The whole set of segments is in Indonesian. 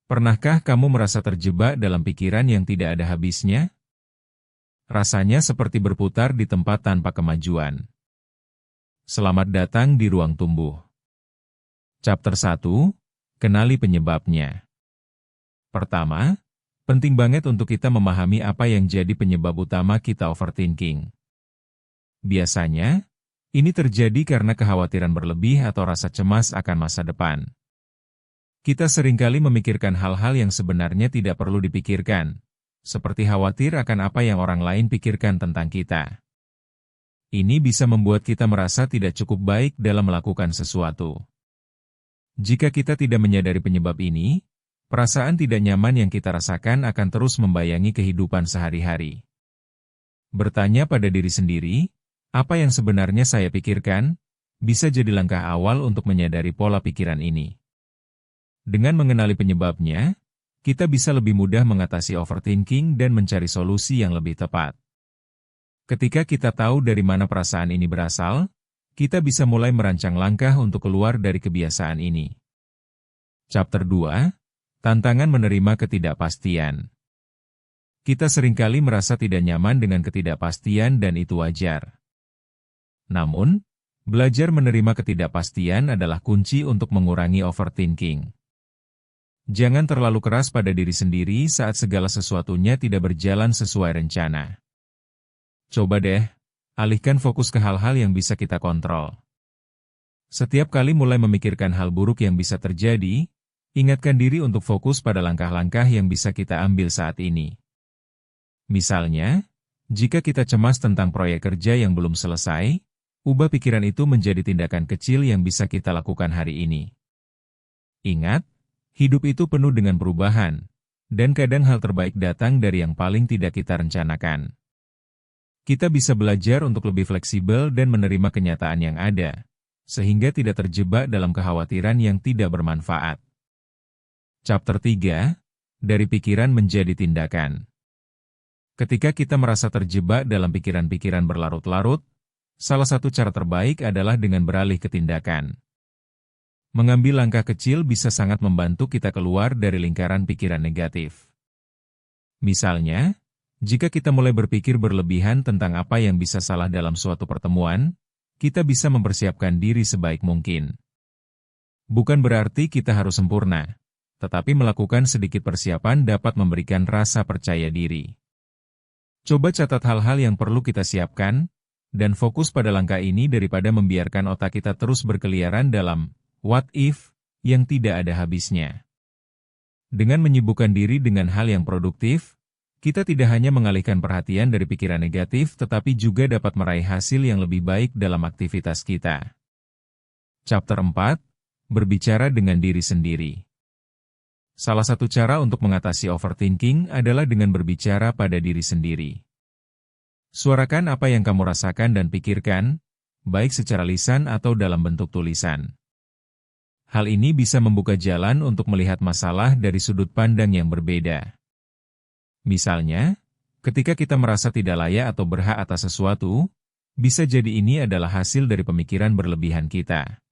Pernahkah kamu merasa terjebak dalam pikiran yang tidak ada habisnya? Rasanya seperti berputar di tempat tanpa kemajuan. Selamat datang di Ruang Tumbuh. Chapter 1, Kenali Penyebabnya. Pertama, penting banget untuk kita memahami apa yang jadi penyebab utama kita overthinking. Biasanya, ini terjadi karena kekhawatiran berlebih atau rasa cemas akan masa depan. Kita seringkali memikirkan hal-hal yang sebenarnya tidak perlu dipikirkan, seperti khawatir akan apa yang orang lain pikirkan tentang kita. Ini bisa membuat kita merasa tidak cukup baik dalam melakukan sesuatu. Jika kita tidak menyadari penyebab ini, perasaan tidak nyaman yang kita rasakan akan terus membayangi kehidupan sehari-hari. Bertanya pada diri sendiri, apa yang sebenarnya saya pikirkan, bisa jadi langkah awal untuk menyadari pola pikiran ini. Dengan mengenali penyebabnya, kita bisa lebih mudah mengatasi overthinking dan mencari solusi yang lebih tepat. Ketika kita tahu dari mana perasaan ini berasal, kita bisa mulai merancang langkah untuk keluar dari kebiasaan ini. Chapter 2, Tantangan Menerima Ketidakpastian. Kita seringkali merasa tidak nyaman dengan ketidakpastian dan itu wajar. Namun, belajar menerima ketidakpastian adalah kunci untuk mengurangi overthinking. Jangan terlalu keras pada diri sendiri saat segala sesuatunya tidak berjalan sesuai rencana. Coba deh, alihkan fokus ke hal-hal yang bisa kita kontrol. Setiap kali mulai memikirkan hal buruk yang bisa terjadi, ingatkan diri untuk fokus pada langkah-langkah yang bisa kita ambil saat ini. Misalnya, jika kita cemas tentang proyek kerja yang belum selesai, ubah pikiran itu menjadi tindakan kecil yang bisa kita lakukan hari ini. Ingat, hidup itu penuh dengan perubahan, dan kadang hal terbaik datang dari yang paling tidak kita rencanakan. Kita bisa belajar untuk lebih fleksibel dan menerima kenyataan yang ada, sehingga tidak terjebak dalam kekhawatiran yang tidak bermanfaat. Chapter 3, Dari Pikiran Menjadi Tindakan. Ketika kita merasa terjebak dalam pikiran-pikiran berlarut-larut, salah satu cara terbaik adalah dengan beralih ke tindakan. Mengambil langkah kecil bisa sangat membantu kita keluar dari lingkaran pikiran negatif. Misalnya, jika kita mulai berpikir berlebihan tentang apa yang bisa salah dalam suatu pertemuan, kita bisa mempersiapkan diri sebaik mungkin. Bukan berarti kita harus sempurna, tetapi melakukan sedikit persiapan dapat memberikan rasa percaya diri. Coba catat hal-hal yang perlu kita siapkan, dan fokus pada langkah ini daripada membiarkan otak kita terus berkeliaran dalam what if yang tidak ada habisnya. Dengan menyibukkan diri dengan hal yang produktif, kita tidak hanya mengalihkan perhatian dari pikiran negatif tetapi juga dapat meraih hasil yang lebih baik dalam aktivitas kita. Chapter 4, Berbicara dengan Diri Sendiri. Salah satu cara untuk mengatasi overthinking adalah dengan berbicara pada diri sendiri. Suarakan apa yang kamu rasakan dan pikirkan, baik secara lisan atau dalam bentuk tulisan. Hal ini bisa membuka jalan untuk melihat masalah dari sudut pandang yang berbeda. Misalnya, ketika kita merasa tidak layak atau berhak atas sesuatu, bisa jadi ini adalah hasil dari pemikiran berlebihan kita.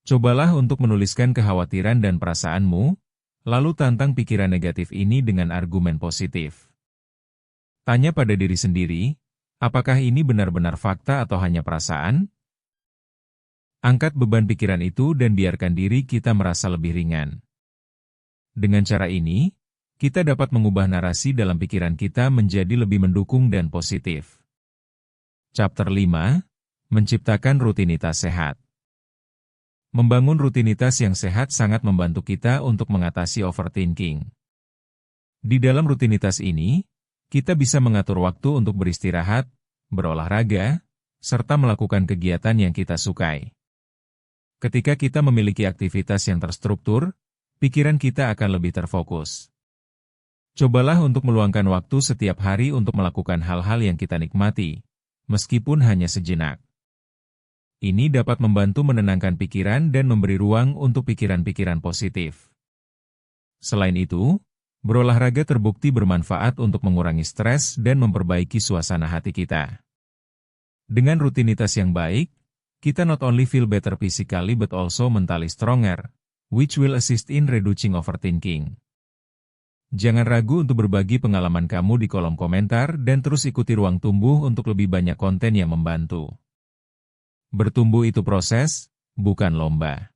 Cobalah untuk menuliskan kekhawatiran dan perasaanmu, lalu tantang pikiran negatif ini dengan argumen positif. Tanya pada diri sendiri, apakah ini benar-benar fakta atau hanya perasaan? Angkat beban pikiran itu dan biarkan diri kita merasa lebih ringan. Dengan cara ini, kita dapat mengubah narasi dalam pikiran kita menjadi lebih mendukung dan positif. Chapter 5, Menciptakan Rutinitas Sehat. Membangun rutinitas yang sehat sangat membantu kita untuk mengatasi overthinking. Di dalam rutinitas ini, kita bisa mengatur waktu untuk beristirahat, berolahraga, serta melakukan kegiatan yang kita sukai. Ketika kita memiliki aktivitas yang terstruktur, pikiran kita akan lebih terfokus. Cobalah untuk meluangkan waktu setiap hari untuk melakukan hal-hal yang kita nikmati, meskipun hanya sejenak. Ini dapat membantu menenangkan pikiran dan memberi ruang untuk pikiran-pikiran positif. Selain itu, berolahraga terbukti bermanfaat untuk mengurangi stres dan memperbaiki suasana hati kita. Dengan rutinitas yang baik, kita not only feel better physically but also mentally stronger, which will assist in reducing overthinking. Jangan ragu untuk berbagi pengalaman kamu di kolom komentar dan terus ikuti Ruang Tumbuh untuk lebih banyak konten yang membantu. Bertumbuh itu proses, bukan lomba.